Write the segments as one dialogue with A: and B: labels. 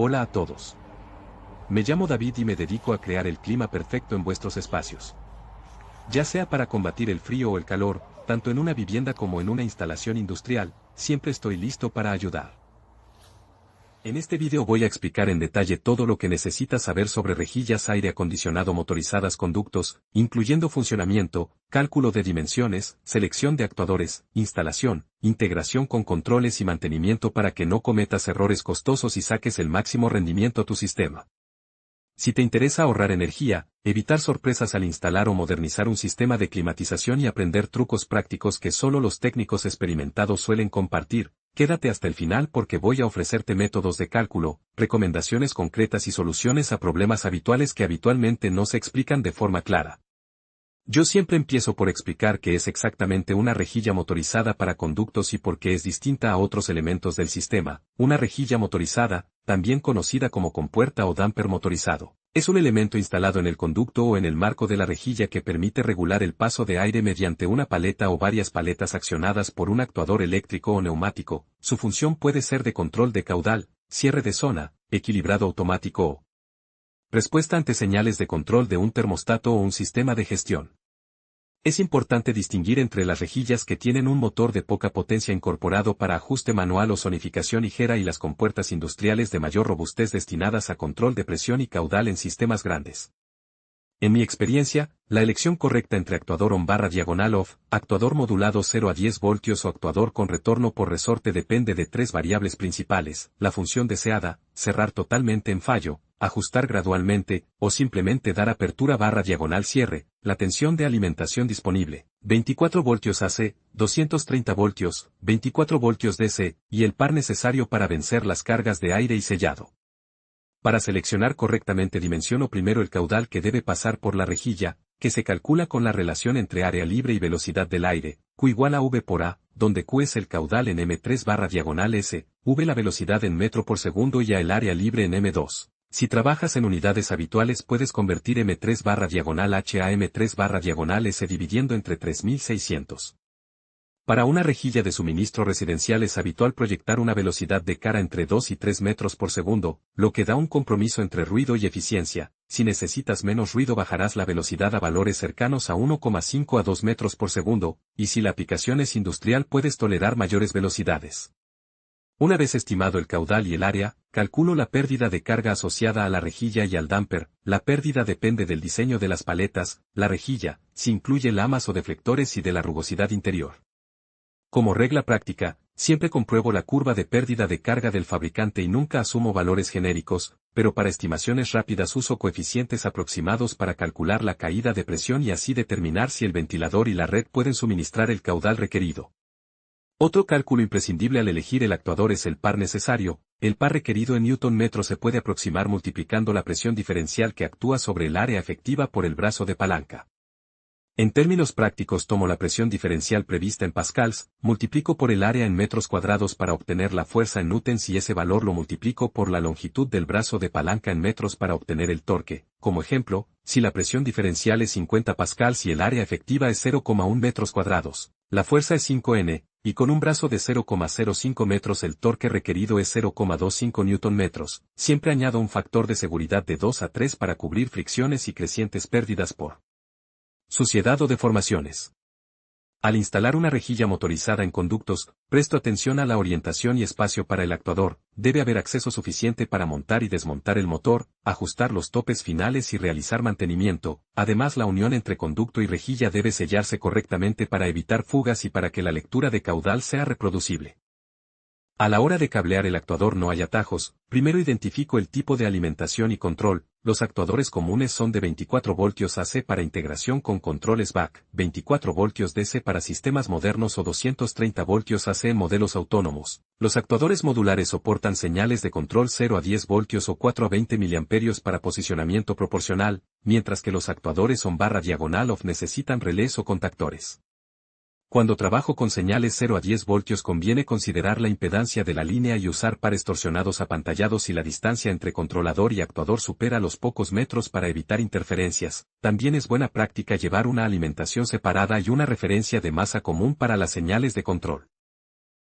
A: Hola a todos. Me llamo David y me dedico a crear el clima perfecto en vuestros espacios. Ya sea para combatir el frío o el calor, tanto en una vivienda como en una instalación industrial, siempre estoy listo para ayudar. En este video voy a explicar en detalle todo lo que necesitas saber sobre rejillas aire acondicionado motorizadas con ductos, incluyendo funcionamiento, cálculo de dimensiones, selección de actuadores, instalación, integración con controles y mantenimiento para que no cometas errores costosos y saques el máximo rendimiento a tu sistema. Si te interesa ahorrar energía, evitar sorpresas al instalar o modernizar un sistema de climatización y aprender trucos prácticos que solo los técnicos experimentados suelen compartir, quédate hasta el final porque voy a ofrecerte métodos de cálculo, recomendaciones concretas y soluciones a problemas habituales que habitualmente no se explican de forma clara. Yo siempre empiezo por explicar qué es exactamente una rejilla motorizada para conductos y por qué es distinta a otros elementos del sistema. Una rejilla motorizada, también conocida como compuerta o damper motorizado, es un elemento instalado en el conducto o en el marco de la rejilla que permite regular el paso de aire mediante una paleta o varias paletas accionadas por un actuador eléctrico o neumático. Su función puede ser de control de caudal, cierre de zona, equilibrado automático o respuesta ante señales de control de un termostato o un sistema de gestión. Es importante distinguir entre las rejillas que tienen un motor de poca potencia incorporado para ajuste manual o zonificación ligera y las compuertas industriales de mayor robustez destinadas a control de presión y caudal en sistemas grandes. En mi experiencia, la elección correcta entre actuador on/diagonal-off, actuador modulado 0 a 10 voltios o actuador con retorno por resorte depende de tres variables principales: la función deseada, cerrar totalmente en fallo, ajustar gradualmente, o simplemente dar apertura/diagonal-cierre, la tensión de alimentación disponible, 24 voltios AC, 230 voltios, 24 voltios DC, y el par necesario para vencer las cargas de aire y sellado. Para seleccionar correctamente dimensiono primero el caudal que debe pasar por la rejilla, que se calcula con la relación entre área libre y velocidad del aire, Q igual a V por A, donde Q es el caudal en M3/S, V la velocidad en metro por segundo y A el área libre en M2. Si trabajas en unidades habituales puedes convertir M3/H a M3/S dividiendo entre 3600. Para una rejilla de suministro residencial es habitual proyectar una velocidad de cara entre 2 y 3 metros por segundo, lo que da un compromiso entre ruido y eficiencia. Si necesitas menos ruido bajarás la velocidad a valores cercanos a 1,5 a 2 metros por segundo, y si la aplicación es industrial puedes tolerar mayores velocidades. Una vez estimado el caudal y el área, calculo la pérdida de carga asociada a la rejilla y al damper. La pérdida depende del diseño de las paletas, la rejilla, si incluye lamas o deflectores y de la rugosidad interior. Como regla práctica, siempre compruebo la curva de pérdida de carga del fabricante y nunca asumo valores genéricos, pero para estimaciones rápidas uso coeficientes aproximados para calcular la caída de presión y así determinar si el ventilador y la red pueden suministrar el caudal requerido. Otro cálculo imprescindible al elegir el actuador es el par necesario. El par requerido en newton metro se puede aproximar multiplicando la presión diferencial que actúa sobre el área efectiva por el brazo de palanca. En términos prácticos tomo la presión diferencial prevista en pascals, multiplico por el área en metros cuadrados para obtener la fuerza en newtons y ese valor lo multiplico por la longitud del brazo de palanca en metros para obtener el torque. Como ejemplo, si la presión diferencial es 50 pascals y el área efectiva es 0,1 metros cuadrados, la fuerza es 5 N, y con un brazo de 0,05 metros el torque requerido es 0,25 newton metros. Siempre añado un factor de seguridad de 2 a 3 para cubrir fricciones y crecientes pérdidas por suciedad o deformaciones. Al instalar una rejilla motorizada en conductos, presto atención a la orientación y espacio para el actuador. Debe haber acceso suficiente para montar y desmontar el motor, ajustar los topes finales y realizar mantenimiento. Además, la unión entre conducto y rejilla debe sellarse correctamente para evitar fugas y para que la lectura de caudal sea reproducible. A la hora de cablear el actuador no hay atajos. Primero identifico el tipo de alimentación y control. Los actuadores comunes son de 24 voltios AC para integración con controles BAC, 24 voltios DC para sistemas modernos o 230 voltios AC en modelos autónomos. Los actuadores modulares soportan señales de control 0 a 10 voltios o 4 a 20 mA para posicionamiento proporcional, mientras que los actuadores on/diagonal-off necesitan relés o contactores. Cuando trabajo con señales 0 a 10 voltios conviene considerar la impedancia de la línea y usar pares torsionados apantallados si la distancia entre controlador y actuador supera los pocos metros para evitar interferencias. También es buena práctica llevar una alimentación separada y una referencia de masa común para las señales de control.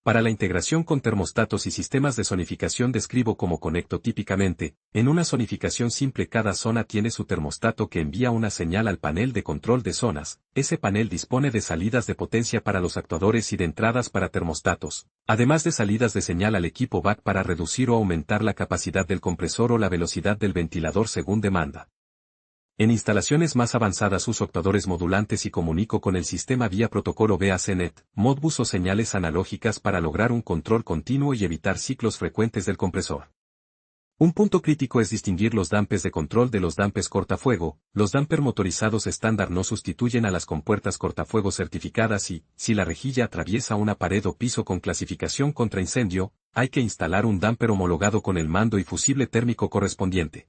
A: Para la integración con termostatos y sistemas de zonificación describo cómo conecto típicamente. En una zonificación simple cada zona tiene su termostato que envía una señal al panel de control de zonas. Ese panel dispone de salidas de potencia para los actuadores y de entradas para termostatos, además de salidas de señal al equipo back para reducir o aumentar la capacidad del compresor o la velocidad del ventilador según demanda. En instalaciones más avanzadas uso actuadores modulantes y comunico con el sistema vía protocolo VAC-NET, Modbus o señales analógicas para lograr un control continuo y evitar ciclos frecuentes del compresor. Un punto crítico es distinguir los dampers de control de los dampers cortafuego. Los dampers motorizados estándar no sustituyen a las compuertas cortafuego certificadas y, si la rejilla atraviesa una pared o piso con clasificación contra incendio, hay que instalar un damper homologado con el mando y fusible térmico correspondiente.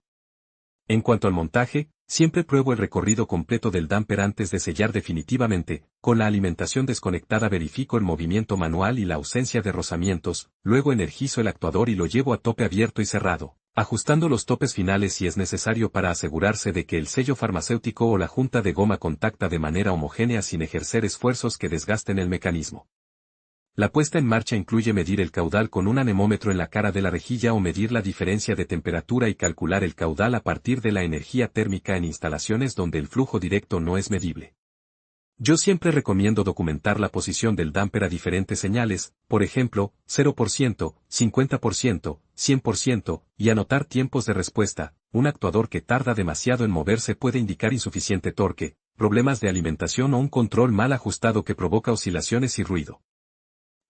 A: En cuanto al montaje, siempre pruebo el recorrido completo del damper antes de sellar definitivamente. Con la alimentación desconectada verifico el movimiento manual y la ausencia de rozamientos, luego energizo el actuador y lo llevo a tope abierto y cerrado, ajustando los topes finales si es necesario para asegurarse de que el sello farmacéutico o la junta de goma contacta de manera homogénea sin ejercer esfuerzos que desgasten el mecanismo. La puesta en marcha incluye medir el caudal con un anemómetro en la cara de la rejilla o medir la diferencia de temperatura y calcular el caudal a partir de la energía térmica en instalaciones donde el flujo directo no es medible. Yo siempre recomiendo documentar la posición del damper a diferentes señales, por ejemplo, 0%, 50%, 100%, y anotar tiempos de respuesta. Un actuador que tarda demasiado en moverse puede indicar insuficiente torque, problemas de alimentación o un control mal ajustado que provoca oscilaciones y ruido.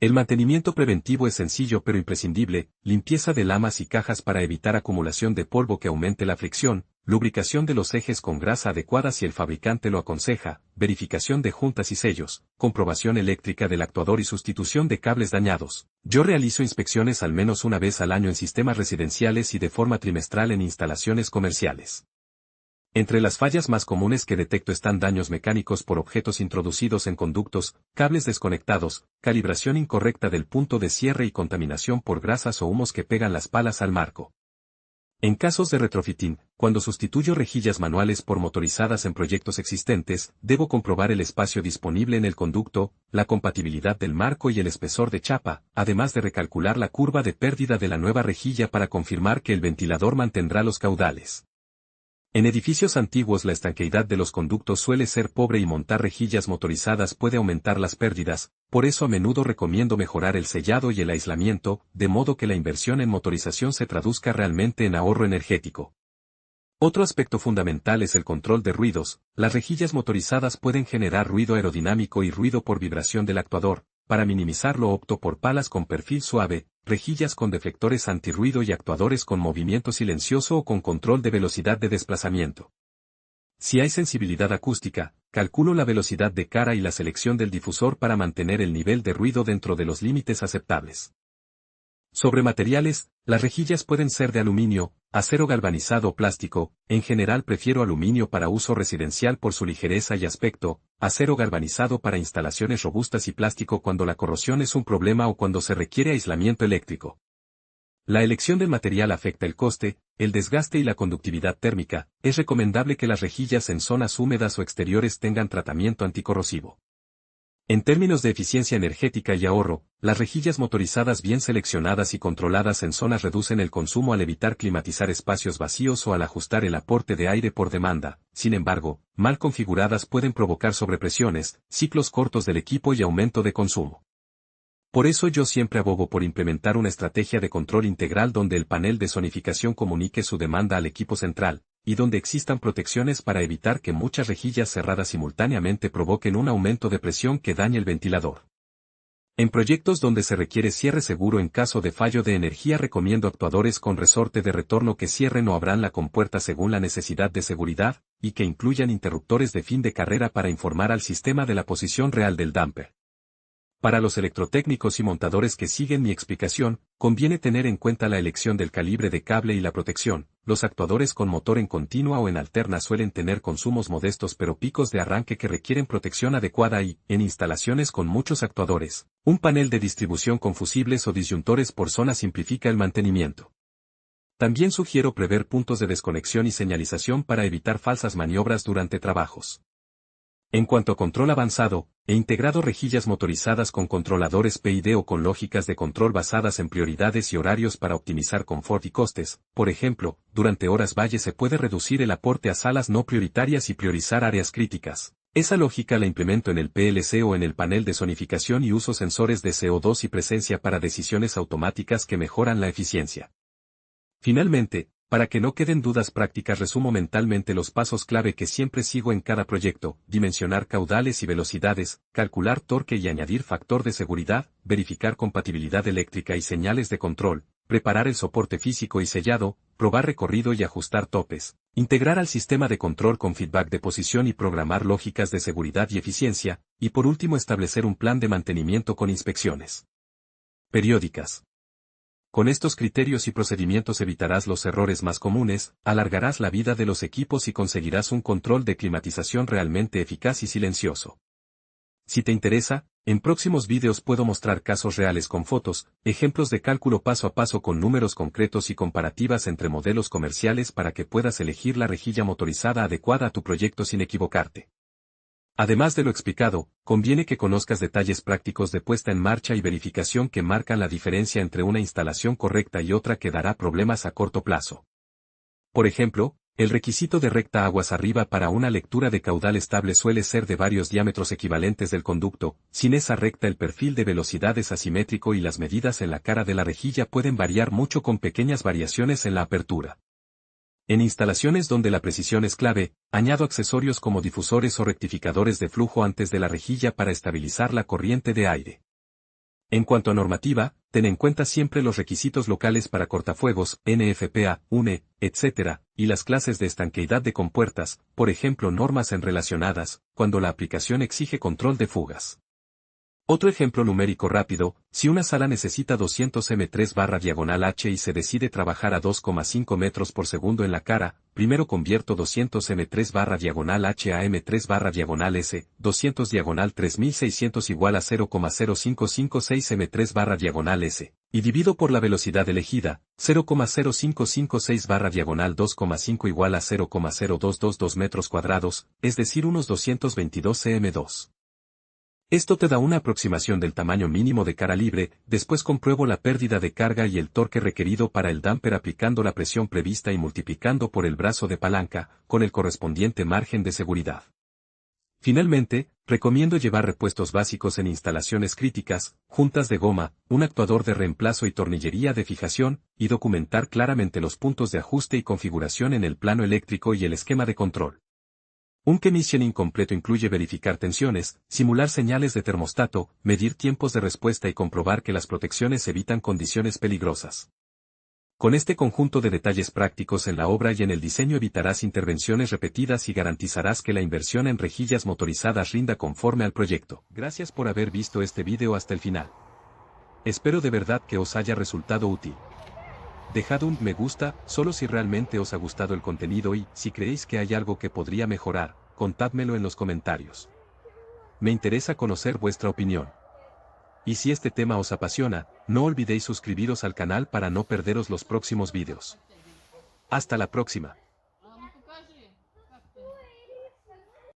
A: El mantenimiento preventivo es sencillo pero imprescindible: limpieza de lamas y cajas para evitar acumulación de polvo que aumente la fricción, lubricación de los ejes con grasa adecuada si el fabricante lo aconseja, verificación de juntas y sellos, comprobación eléctrica del actuador y sustitución de cables dañados. Yo realizo inspecciones al menos una vez al año en sistemas residenciales y de forma trimestral en instalaciones comerciales. Entre las fallas más comunes que detecto están daños mecánicos por objetos introducidos en conductos, cables desconectados, calibración incorrecta del punto de cierre y contaminación por grasas o humos que pegan las palas al marco. En casos de retrofitting, cuando sustituyo rejillas manuales por motorizadas en proyectos existentes, debo comprobar el espacio disponible en el conducto, la compatibilidad del marco y el espesor de chapa, además de recalcular la curva de pérdida de la nueva rejilla para confirmar que el ventilador mantendrá los caudales. En edificios antiguos la estanqueidad de los conductos suele ser pobre y montar rejillas motorizadas puede aumentar las pérdidas, por eso a menudo recomiendo mejorar el sellado y el aislamiento, de modo que la inversión en motorización se traduzca realmente en ahorro energético. Otro aspecto fundamental es el control de ruidos. Las rejillas motorizadas pueden generar ruido aerodinámico y ruido por vibración del actuador. Para minimizarlo opto por palas con perfil suave, rejillas con deflectores antirruido y actuadores con movimiento silencioso o con control de velocidad de desplazamiento. Si hay sensibilidad acústica, calculo la velocidad de cara y la selección del difusor para mantener el nivel de ruido dentro de los límites aceptables. Sobre materiales, las rejillas pueden ser de aluminio, acero galvanizado o plástico. En general prefiero aluminio para uso residencial por su ligereza y aspecto, acero galvanizado para instalaciones robustas y plástico cuando la corrosión es un problema o cuando se requiere aislamiento eléctrico. La elección del material afecta el coste, el desgaste y la conductividad térmica. Es recomendable que las rejillas en zonas húmedas o exteriores tengan tratamiento anticorrosivo. En términos de eficiencia energética y ahorro, las rejillas motorizadas bien seleccionadas y controladas en zonas reducen el consumo al evitar climatizar espacios vacíos o al ajustar el aporte de aire por demanda. Sin embargo, mal configuradas pueden provocar sobrepresiones, ciclos cortos del equipo y aumento de consumo. Por eso yo siempre abogo por implementar una estrategia de control integral donde el panel de zonificación comunique su demanda al equipo central, y donde existan protecciones para evitar que muchas rejillas cerradas simultáneamente provoquen un aumento de presión que dañe el ventilador. En proyectos donde se requiere cierre seguro en caso de fallo de energía recomiendo actuadores con resorte de retorno que cierren o abran la compuerta según la necesidad de seguridad, y que incluyan interruptores de fin de carrera para informar al sistema de la posición real del damper. Para los electrotécnicos y montadores que siguen mi explicación, conviene tener en cuenta la elección del calibre de cable y la protección. Los actuadores con motor en continua o en alterna suelen tener consumos modestos pero picos de arranque que requieren protección adecuada y, en instalaciones con muchos actuadores, un panel de distribución con fusibles o disyuntores por zona simplifica el mantenimiento. También sugiero prever puntos de desconexión y señalización para evitar falsas maniobras durante trabajos. En cuanto a control avanzado, e integrado rejillas motorizadas con controladores PID o con lógicas de control basadas en prioridades y horarios para optimizar confort y costes. Por ejemplo, durante horas valle se puede reducir el aporte a salas no prioritarias y priorizar áreas críticas. Esa lógica la implemento en el PLC o en el panel de zonificación y uso sensores de CO2 y presencia para decisiones automáticas que mejoran la eficiencia. Finalmente, para que no queden dudas prácticas, resumo mentalmente los pasos clave que siempre sigo en cada proyecto: dimensionar caudales y velocidades, calcular torque y añadir factor de seguridad, verificar compatibilidad eléctrica y señales de control, preparar el soporte físico y sellado, probar recorrido y ajustar topes, integrar al sistema de control con feedback de posición y programar lógicas de seguridad y eficiencia, y por último establecer un plan de mantenimiento con inspecciones periódicas. Con estos criterios y procedimientos evitarás los errores más comunes, alargarás la vida de los equipos y conseguirás un control de climatización realmente eficaz y silencioso. Si te interesa, en próximos vídeos puedo mostrar casos reales con fotos, ejemplos de cálculo paso a paso con números concretos y comparativas entre modelos comerciales para que puedas elegir la rejilla motorizada adecuada a tu proyecto sin equivocarte. Además de lo explicado, conviene que conozcas detalles prácticos de puesta en marcha y verificación que marcan la diferencia entre una instalación correcta y otra que dará problemas a corto plazo. Por ejemplo, el requisito de recta aguas arriba para una lectura de caudal estable suele ser de varios diámetros equivalentes del conducto. Sin esa recta el perfil de velocidad es asimétrico y las medidas en la cara de la rejilla pueden variar mucho con pequeñas variaciones en la apertura. En instalaciones donde la precisión es clave, añado accesorios como difusores o rectificadores de flujo antes de la rejilla para estabilizar la corriente de aire. En cuanto a normativa, ten en cuenta siempre los requisitos locales para cortafuegos, NFPA, UNE, etc., y las clases de estanqueidad de compuertas, por ejemplo normas en relacionadas, cuando la aplicación exige control de fugas. Otro ejemplo numérico rápido: si una sala necesita 200 m3/diagonal/H y se decide trabajar a 2,5 metros por segundo en la cara, primero convierto 200 m3/diagonal/H a m3/diagonal/S, 200/3600 igual a 0,0556 m3/diagonal/S, y divido por la velocidad elegida, 0,0556/diagonal 2,5 igual a 0,0222 metros cuadrados, es decir unos 222 cm2. Esto te da una aproximación del tamaño mínimo de cara libre. Después compruebo la pérdida de carga y el torque requerido para el damper aplicando la presión prevista y multiplicando por el brazo de palanca, con el correspondiente margen de seguridad. Finalmente, recomiendo llevar repuestos básicos en instalaciones críticas, juntas de goma, un actuador de reemplazo y tornillería de fijación, y documentar claramente los puntos de ajuste y configuración en el plano eléctrico y el esquema de control. Un commissioning completo incluye verificar tensiones, simular señales de termostato, medir tiempos de respuesta y comprobar que las protecciones evitan condiciones peligrosas. Con este conjunto de detalles prácticos en la obra y en el diseño evitarás intervenciones repetidas y garantizarás que la inversión en rejillas motorizadas rinda conforme al proyecto. Gracias por haber visto este video hasta el final. Espero de verdad que os haya resultado útil. Dejad un me gusta, solo si realmente os ha gustado el contenido y, si creéis que hay algo que podría mejorar, contádmelo en los comentarios. Me interesa conocer vuestra opinión. Y si este tema os apasiona, no olvidéis suscribiros al canal para no perderos los próximos vídeos. Hasta la próxima.